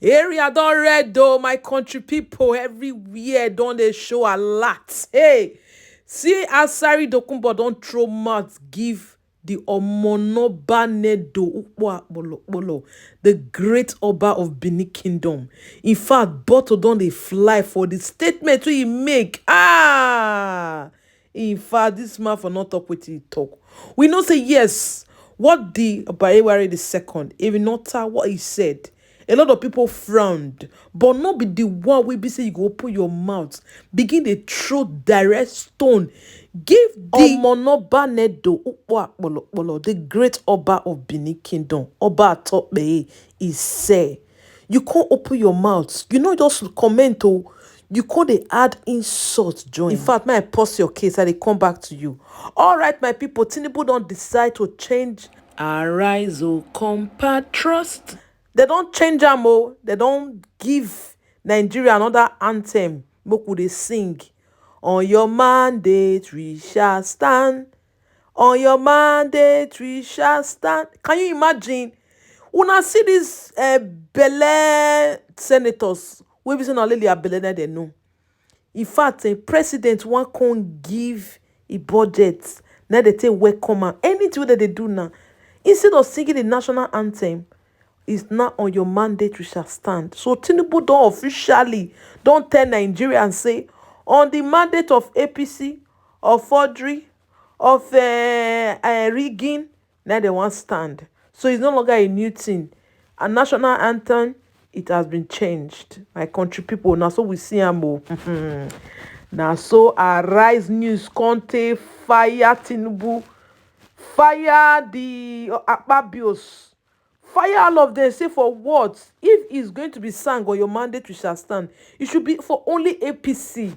Area don red though, my country people everywhere don dey show a lot. Hey, see as Sari Dokunbo don throw mouth give the Omonoba Nedo Ukpo, the great Oba of Benin Kingdom. In fact, Boto don dey fly for the statement wey he make. In fact, this man for not talk wetin he talk. We know say yes, what the Obareware the second, even not what he said. A lot of people frowned, but not be the one wey be say you go open your mouth, begin dey throw direct stone, give the Omonoba Nedo Ukpo, the great Oba of Benin Kingdom, Oba Atokbeye, he say, you can't open your mouth, you know, just comment oh, you can't dey add insult join. In fact, may I pause your case, I dey come back to you. All right, my people, Tinubu don decide to change. Arise, O compatriot. They don't change am oh, they don't give Nigeria another anthem. Make we dey sing. On your mandate we shall stand. On your mandate we shall stand. Can you imagine? Una see these belle senators wey be say na only their belle na they know. In fact, a president wan come give a budget. Now they take welcome am. Anything that they do now, instead of singing the national anthem, is not on your mandate we shall stand. So Tinubu don officially don't tell Nigerians say on the mandate of APC, of forgery, of rigging, now they want stand. So it's no longer a new thing. A national anthem, it has been changed. My country people, now so we see am. Now so Arise News Conte fire Tinubu, fire the Akpabios. Fire all of them, say for what? If it's going to be sang on your mandate, we shall stand. It should be for only APC,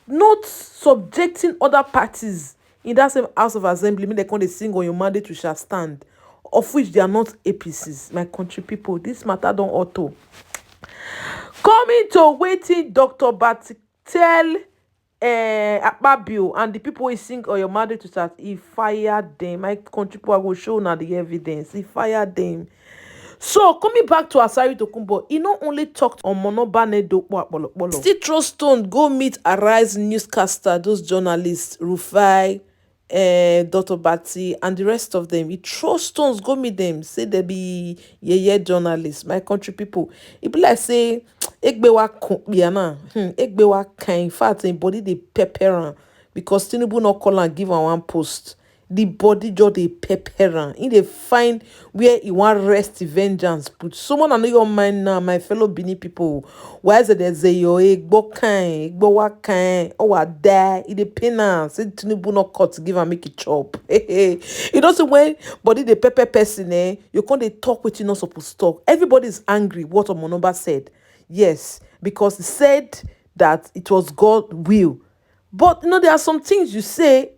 not subjecting other parties in that same House of Assembly. Mean they can't sing on your mandate, we shall stand, of which they are not APCs. My country people, this matter don't auto. Coming to waiting, Dr. Bat tell Akpabio and the people who sing on your mandate to start, he fired them. My country people, I will show now the evidence. He fired them. So, coming back to Asari Tokunbo, he not only talked on Omonoba Nedo, still throw stone, go meet Arise newscaster, those journalists, Rufai, Dr. Bati, and the rest of them. He throw stones, go meet them, say they be journalists. My country people, it be like say, Egbewa in fact, in body they pepper because Tinubu not call and give am one post. The body just dey pepper am. He dey find where he want rest vengeance put. Someone I know your mind now, my fellow Benin people. Why is it they say yo egbo wa kind or wa die? He dey pain am. Say Tinubu not cut to give am make it chop. You know so when body dey pepper person you can't dey talk what you not supposed to talk. Everybody is angry. What Omonoba said, yes, because he said that it was God will. But you know there are some things you say.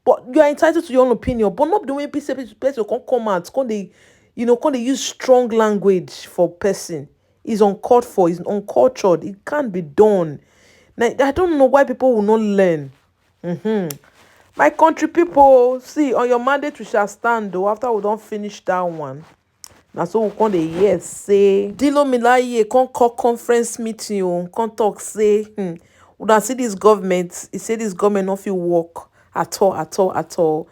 But you are entitled to your own opinion, but not the way people come out, can they use strong language for person. It's uncalled for, it's uncultured, it can't be done. Now, I don't know why people will not learn. My country people, see, on your mandate we shall stand though, after we don't finish that one. Now so we come the say, Dilo Milaye can call conference meeting, can talk say, we don't see this government, he say this government not feel work. At all.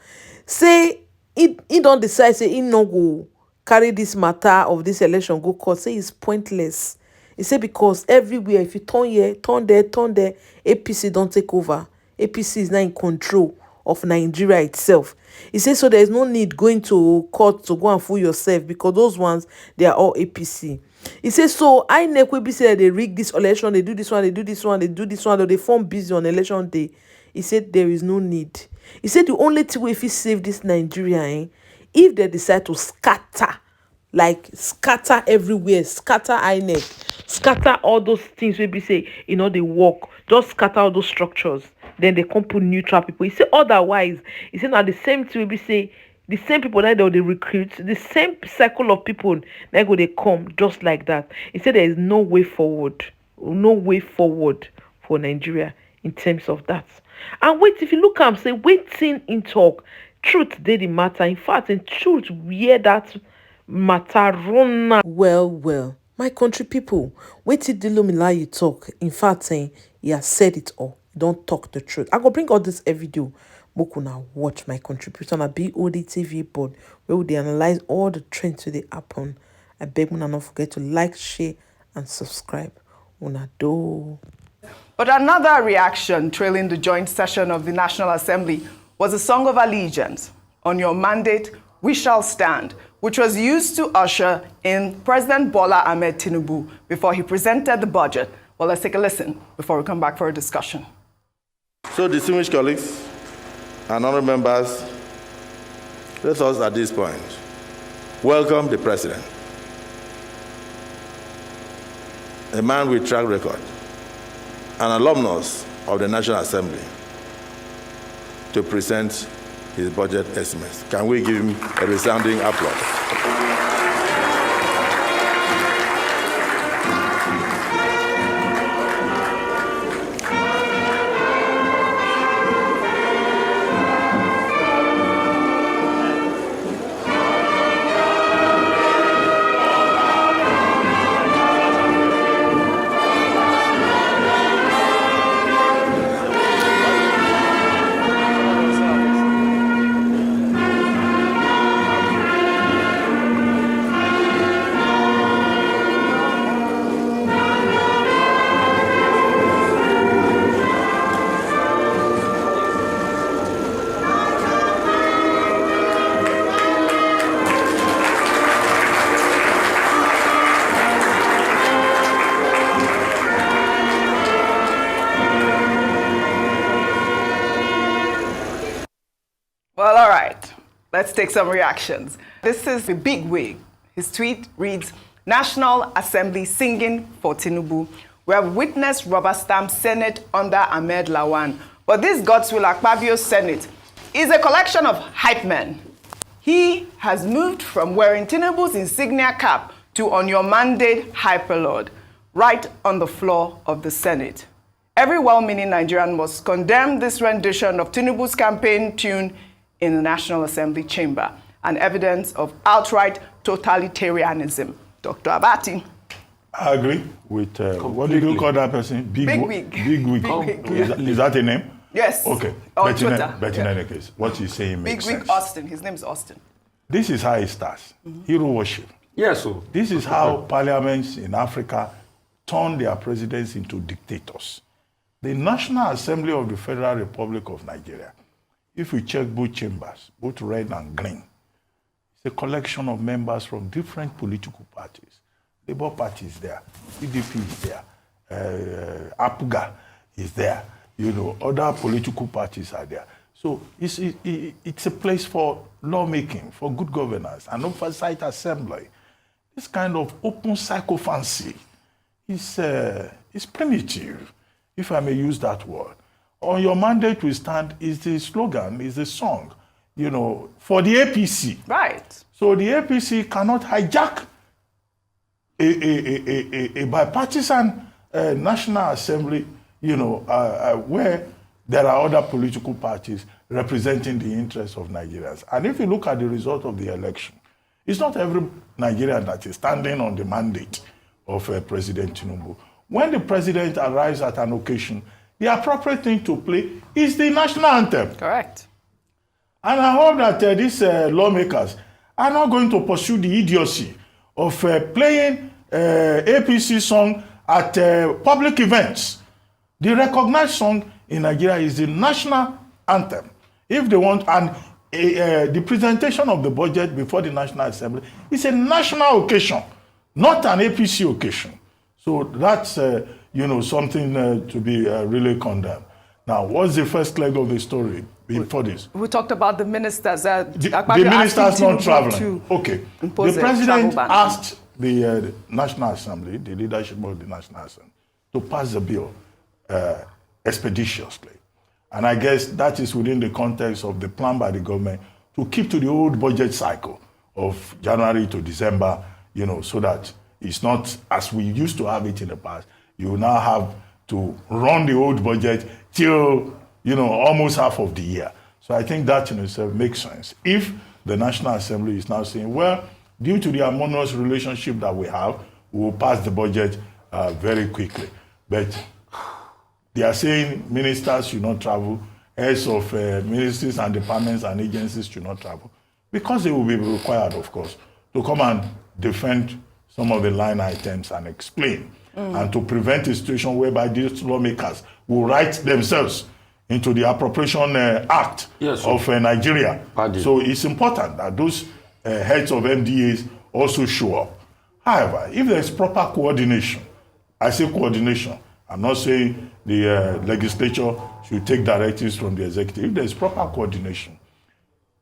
Say he don't decide, say he no go carry this matter of this election go court. Say it's pointless. He say because everywhere, if you turn here, turn there, APC don't take over. APC is now in control of Nigeria itself. He says so there is no need going to court to go and fool yourself because those ones, they are all APC. He says so INEC will be say they rig this election, they do this one, or they form busy on election day. He said there is no need. He said the only thing if you save this Nigeria, if they decide to scatter everywhere, scatter INEC, scatter all those things we be say, they work, just scatter all those structures, then they come put neutral people. He said otherwise, he said now the same thing we be say, the same people that they recruit, the same circle of people that go they come just like that. He said there is no way forward for Nigeria in terms of that. And wait, if you look am say waiting in talk, truth dey the matter. In fact, in truth, where that matter run now. Well, My country people, wait till Dilomila talk. In fact, he has said it all. He don't talk the truth. I go bring all this every video. Mokuna watch my contribution on Bod TV board where we analyze all the trends to the happen. I beg una not forget to like, share, and subscribe. Una do. But another reaction trailing the joint session of the National Assembly was a song of allegiance. On your mandate, we shall stand, which was used to usher in President Bola Ahmed Tinubu before he presented the budget. Well, let's take a listen before we come back for a discussion. So, distinguished colleagues and honorable members, let us at this point welcome the President, a man with track record, an alumnus of the National Assembly, to present his budget estimates. Can we give him a resounding applause? Well, all right. Let's take some reactions. This is the big wig. His tweet reads, National Assembly singing for Tinubu. We have witnessed rubber stamp Senate under Ahmed Lawan. But this Godswill Akpabio Senate is a collection of hype men. He has moved from wearing Tinubu's insignia cap to on your mandate hyperlord, right on the floor of the Senate. Every well-meaning Nigerian must condemn this rendition of Tinubu's campaign tune in the National Assembly chamber, an evidence of outright totalitarianism. Dr. Abati. I agree with, what did you call that person? Big wig. Big wig. Big wig. Is that a name? Yes. Okay. On But in any case, what he's saying makes Big sense. wig Austin. His name is Austin. This is how it starts. Hero worship. Yes, sir. This is how parliaments in Africa turn their presidents into dictators. The National Assembly of the Federal Republic of Nigeria, if we check both chambers, both red and green, it's a collection of members from different political parties. Labour Party is there, PDP is there, APGA is there, other political parties are there. So it's a place for lawmaking, for good governance, an oversight assembly. This kind of open sycophancy is primitive, if I may use that word. On your mandate we stand is the slogan, is the song, for the APC. Right. So the APC cannot hijack a bipartisan National Assembly, where there are other political parties representing the interests of Nigerians. And if you look at the result of the election, it's not every Nigerian that is standing on the mandate of President Tinubu. When the president arrives at an occasion, the appropriate thing to play is the national anthem. Correct. And I hope that these lawmakers are not going to pursue the idiocy of playing APC song at public events. The recognized song in Nigeria is the national anthem. If they want, and the presentation of the budget before the National Assembly is a national occasion, not an APC occasion. So that's something to be really condemned. Now, what's the first leg of the story before this? We talked about the ministers. The ministers not traveling. Okay. The president asked the National Assembly, the leadership of the National Assembly, to pass the bill expeditiously. And I guess that is within the context of the plan by the government to keep to the old budget cycle of January to December, so that it's not as we used to have it in the past. You now have to run the old budget till, almost half of the year. So I think that in itself makes sense. If the National Assembly is now saying, well, due to the harmonious relationship that we have we will pass the budget very quickly. But they are saying ministers should not travel, heads of ministries and departments and agencies should not travel, because they will be required, of course, to come and defend some of the line items and explain, and to prevent a situation whereby these lawmakers will write themselves into the Appropriation Act of Nigeria. So it's important that those heads of MDAs also show up. However, if there's proper coordination, I say coordination, I'm not saying the legislature should take directives from the executive. If there's proper coordination,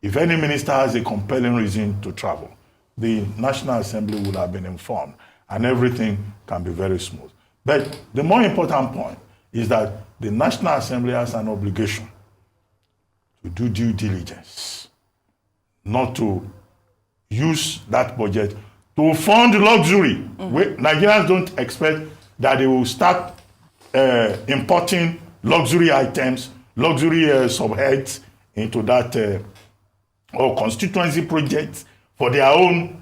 if any minister has a compelling reason to travel, the National Assembly would have been informed, and everything can be very smooth. But the more important point is that the National Assembly has an obligation to do due diligence, not to use that budget to fund luxury. Nigerians don't expect that they will start importing luxury items, luxury subheads into that or constituency projects for their own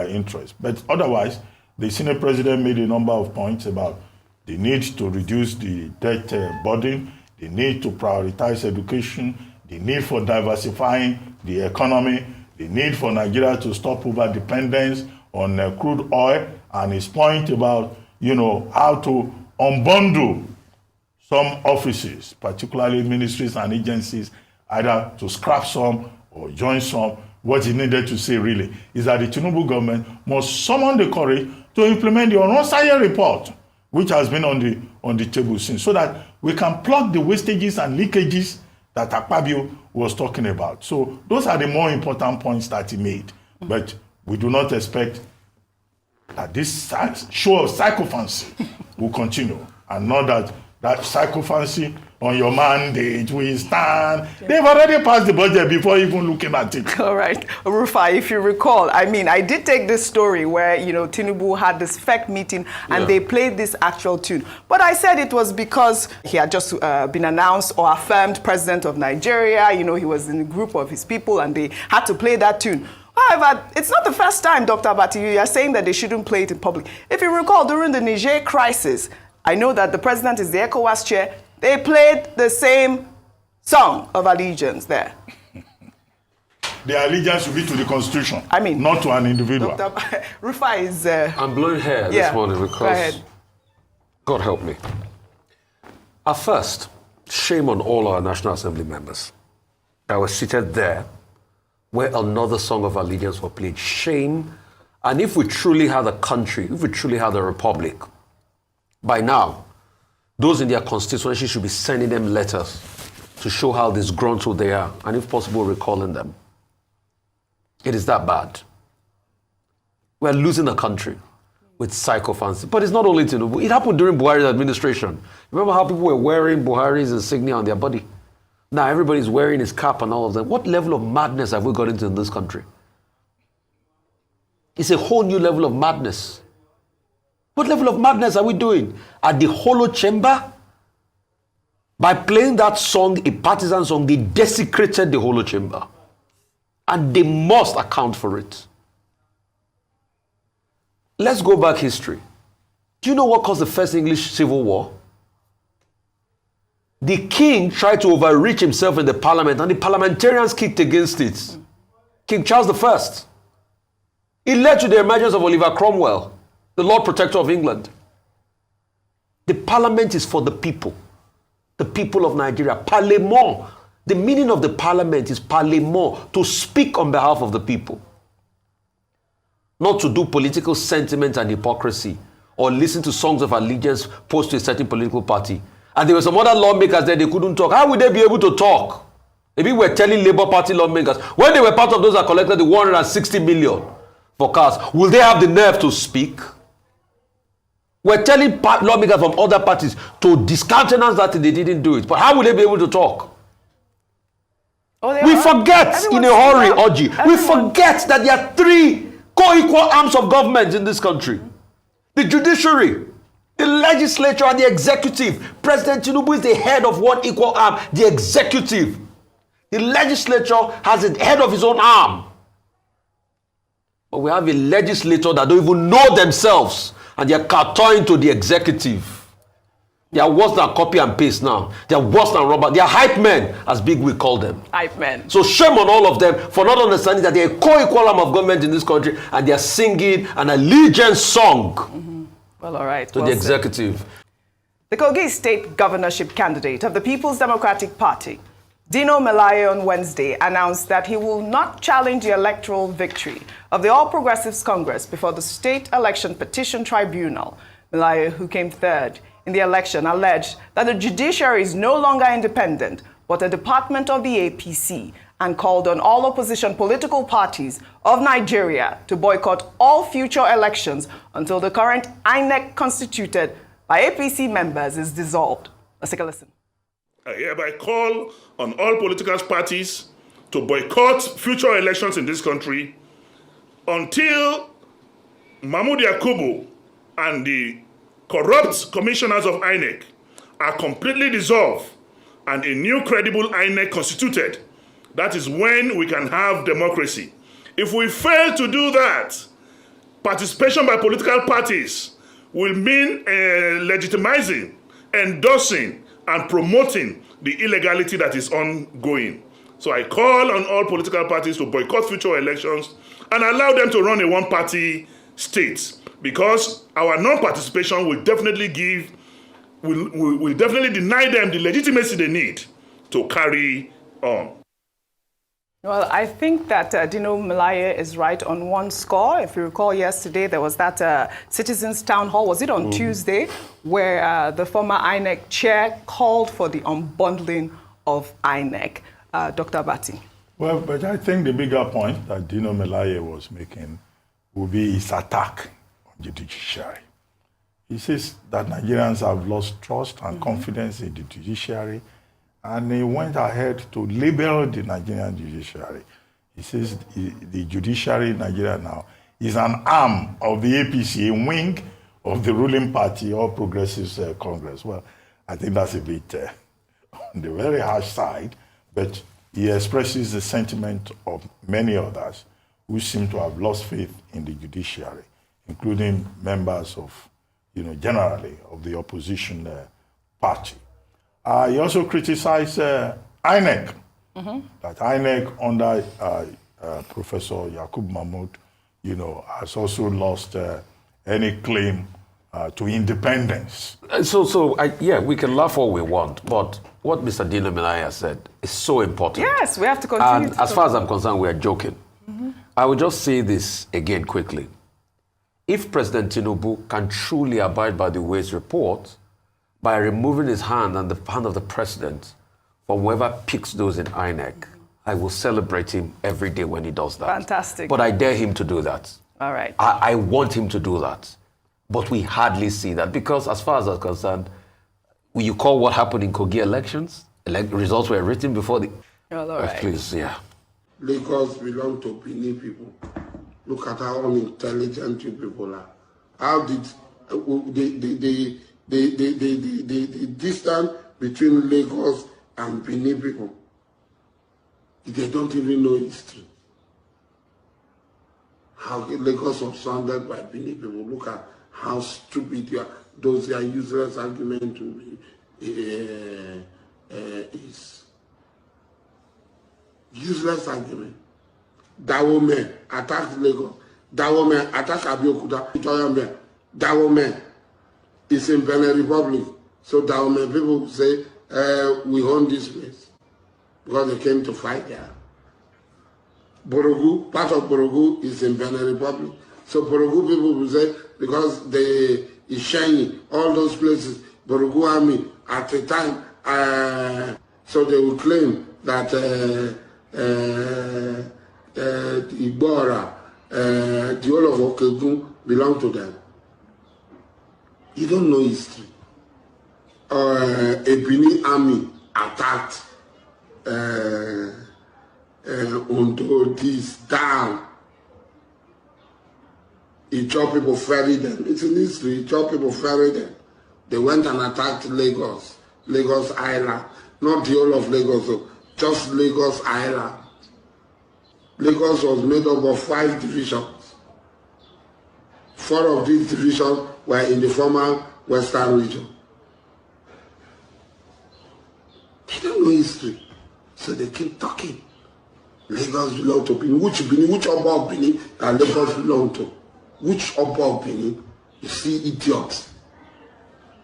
interest. But otherwise, the Senate President made a number of points about the need to reduce the debt burden, the need to prioritize education, the need for diversifying the economy, the need for Nigeria to stop over-dependence on crude oil, and his point about, how to unbundle some offices, particularly ministries and agencies, either to scrap some or join some. What he needed to say really is that the Tinubu government must summon the courage to implement the Onosaya report, which has been on the table since, so that we can plug the wastages and leakages that Akpabio was talking about. So those are the more important points that he made. But we do not expect that this show of sycophancy will continue, and not that sycophancy on your mandate will stand. They've already passed the budget before even looking at it. All right. Rufai, if you recall, I did take this story where, Tinubu had this FEC meeting and they played this actual tune. But I said it was because he had just been announced or affirmed president of Nigeria. He was in a group of his people and they had to play that tune. However, it's not the first time, Dr. Abati, you are saying that they shouldn't play it in public. If you recall, during the Niger crisis, I know that the president is the ECOWAS chair. They played the same song of allegiance there. The allegiance will be to the Constitution, not to an individual. Dr. Rufai is... I'm blowing hair this morning because... God help me. At first, shame on all our National Assembly members that were seated there where another song of allegiance was played. Shame. And if we truly had a country, if we truly had a republic, by now, those in their constituency should be sending them letters to show how disgruntled they are, and if possible, recalling them. It is that bad. We're losing the country with sycophancy. But it's not only Tinubu. It happened during Buhari's administration. Remember how people were wearing Buhari's insignia on their body? Now everybody's wearing his cap and all of that. What level of madness have we got into in this country? It's a whole new level of madness. What level of madness are we doing? At the hollow chamber? By playing that song, a partisan song, they desecrated the hollow chamber. And they must account for it. Let's go back history. Do you know what caused the first English Civil War? The king tried to overreach himself in the parliament and the parliamentarians kicked against it. King Charles I. It led to the emergence of Oliver Cromwell, the Lord Protector of England. The parliament is for the people of Nigeria. Parlement. The meaning of the parliament is parlement, to speak on behalf of the people. Not to do political sentiment and hypocrisy or listen to songs of allegiance posed to a certain political party. And there were some other lawmakers there, they couldn't talk. How would they be able to talk? Maybe we're telling Labour Party lawmakers, when they were part of those that collected the 160 million for cars, will they have the nerve to speak? We're telling lawmakers from other parties to discountenance that they didn't do it. But how will they be able to talk? We forget in a hurry, Oji. We forget that there are three co-equal arms of government in this country. The judiciary, the legislature, and the executive. President Tinubu is the head of one equal arm, the executive. The legislature has a head of his own arm. But we have a legislator that don't even know themselves, and they are kowtowing to the executive. They are worse than copy and paste now. They are worse than rubber. They are hype men, as Big Wig call them. Hype men. So shame on all of them for not understanding that they are a co-equal arm of government in this country, and they are singing an allegiance song Well, all right. to the executive. The Kogi State governorship candidate of the People's Democratic Party, Dino Melaye, on Wednesday announced that he will not challenge the electoral victory of the All Progressives Congress before the State Election Petition Tribunal. Melaye, who came third in the election, alleged that the judiciary is no longer independent, but a department of the APC, and called on all opposition political parties of Nigeria to boycott all future elections until the current INEC constituted by APC members is dissolved. Let's take a listen. I hereby call on all political parties to boycott future elections in this country until Mahmoud Yakubu and the corrupt commissioners of INEC are completely dissolved and a new credible INEC constituted. That is when we can have democracy. If we fail to do that, participation by political parties will mean legitimizing, endorsing, and promoting the illegality that is ongoing. So I call on all political parties to boycott future elections and allow them to run a one-party state, because our non-participation will definitely will definitely deny them the legitimacy they need to carry on. Well, I think that Dino Melaye is right on one score. If you recall, yesterday there was that Citizens Town Hall, was it on Tuesday, where the former INEC chair called for the unbundling of INEC. Dr. Abati. Well, but I think the bigger point that Dino Melaye was making would be his attack on the judiciary. He says that Nigerians have lost trust and confidence in the judiciary, and he went ahead to label the Nigerian judiciary. He says the judiciary in Nigeria now is an arm of the APC, a wing of the ruling party, All Progressives Congress. Well, I think that's a bit on the very harsh side, but he expresses the sentiment of many others who seem to have lost faith in the judiciary, including members of, generally of the opposition party. He also criticized INEC, that INEC under Professor Yakub Mahmoud, has also lost any claim to independence. Yeah, we can laugh all we want, but what Mr. Dino Melaye said is so important. Yes, we have to continue. And as far as I'm concerned, we are joking. I will just say this again quickly. If President Tinubu can truly abide by the Ways report by removing his hand and the hand of the president from whoever picks those in INEC, I will celebrate him every day when he does that. Fantastic. But I dare him to do that. All right. I want him to do that. But we hardly see that, because as far as I'm concerned, will you call what happened in Kogi elections? Results were written before the... Well, all right. Please, yeah. Lagos belong to Benin people. Look at how unintelligent you people are. How did the distance between Lagos and Benin people? They don't even know history. How Lagos was founded by Benin people. Look at how stupid you are. Those are useless arguments to me. Is useless argument. Dawo men attack Lagos. Dawo men attack Abeokuta. Dawo men is in Benin Republic. So Dawo men people say we own this place because they came to fight there. Borogu, part of Borogu is in Benin Republic. So Borogu people will say because they is shining all those places. Borogu army at the time, so they will claim that Igbora, the whole of Okegun belong to them. You don't know history. A Benin army attacked Ondo, this down. Ijaw people ferried them. It's in history. Ijaw people ferried them. They went and attacked Lagos, Lagos Island. Not the whole of Lagos, just Lagos Island. Lagos was made up of 5 divisions. 4 of these divisions were in the former Western region. They don't know history, so they keep talking. Lagos belong to Benin. Which Oba of Benin that Lagos belong to? Which Oba of Benin? You see idiots.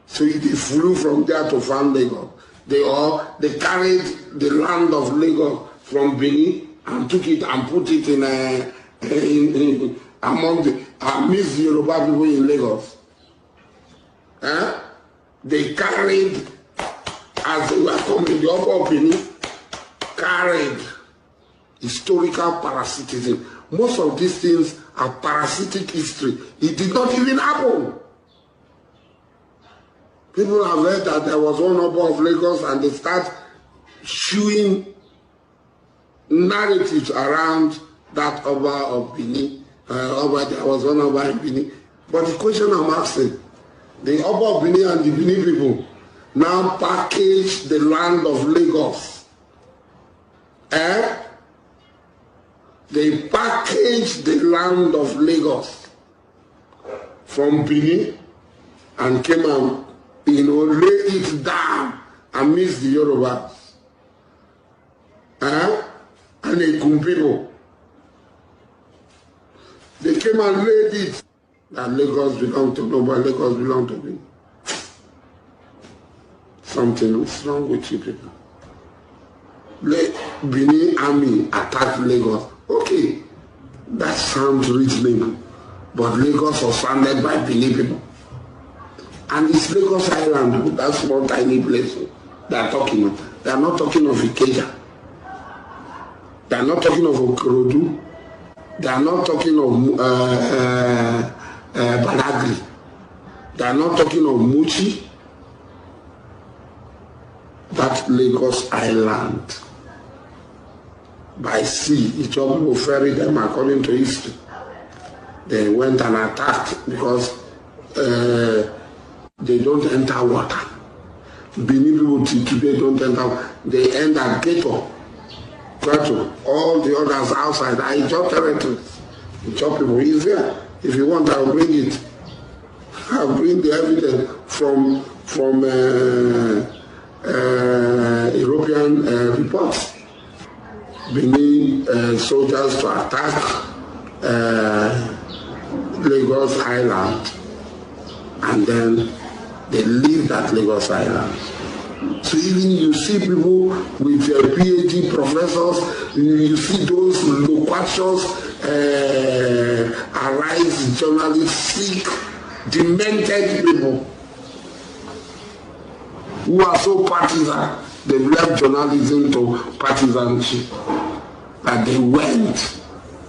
So they flew from there to found Lagos. They carried the land of Lagos from Benin and took it and put it among the amidst the Yoruba people in Lagos. They carried, as they were coming, the Oba of Benin carried historical parasitism. Most of these things are parasitic history. It did not even happen. People have heard that there was one Oba of Lagos and they start showing narratives around that Oba of Benin. There was one Oba in Benin. But the question I'm asking, the Oba of Benin and the Benin people now package the land of Lagos. They packaged the land of Lagos from Benin and came and, lay it down amidst the Yorubas. And the Kum people. They came and laid it that Lagos belong to nobody, Lagos belong to Benin. Something is wrong with you people. Benin army attacked Lagos. Okay, that sounds reasonable. But Lagos was founded by Benin people. And it's Lagos Island, that small tiny place they are talking of. They are not talking of Ikeja. They are not talking of Okorodu. They are not talking of Badagry. They are not talking of Muchi. That Lagos Island. By sea, each of people ferried them according to history. They went and attacked because they don't enter water. Benin people today don't enter. They end at Ghetto. All the others outside are Ijaw territories. Ijaw people is there. If you want, I'll bring it. I'll bring the evidence from European reports. Benin soldiers to attack Lagos Island, and then they leave that Lagos Island. So even you see people with PhD professors, you see those loquacious, arise journalists, sick, demented people who are so partisan. They've left journalism to partisanship. That they went,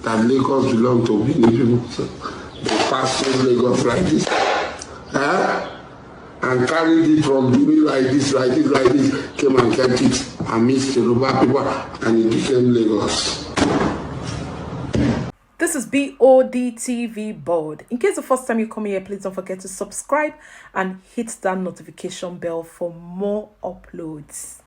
that Lagos belonged to Benin people. So they passed through Lagos like this. And carried it from Benin like this, came and kept it amidst the Yoruba people, and it became Lagos. This is Bod TV Bod. In case the first time you come here, please don't forget to subscribe and hit that notification bell for more uploads.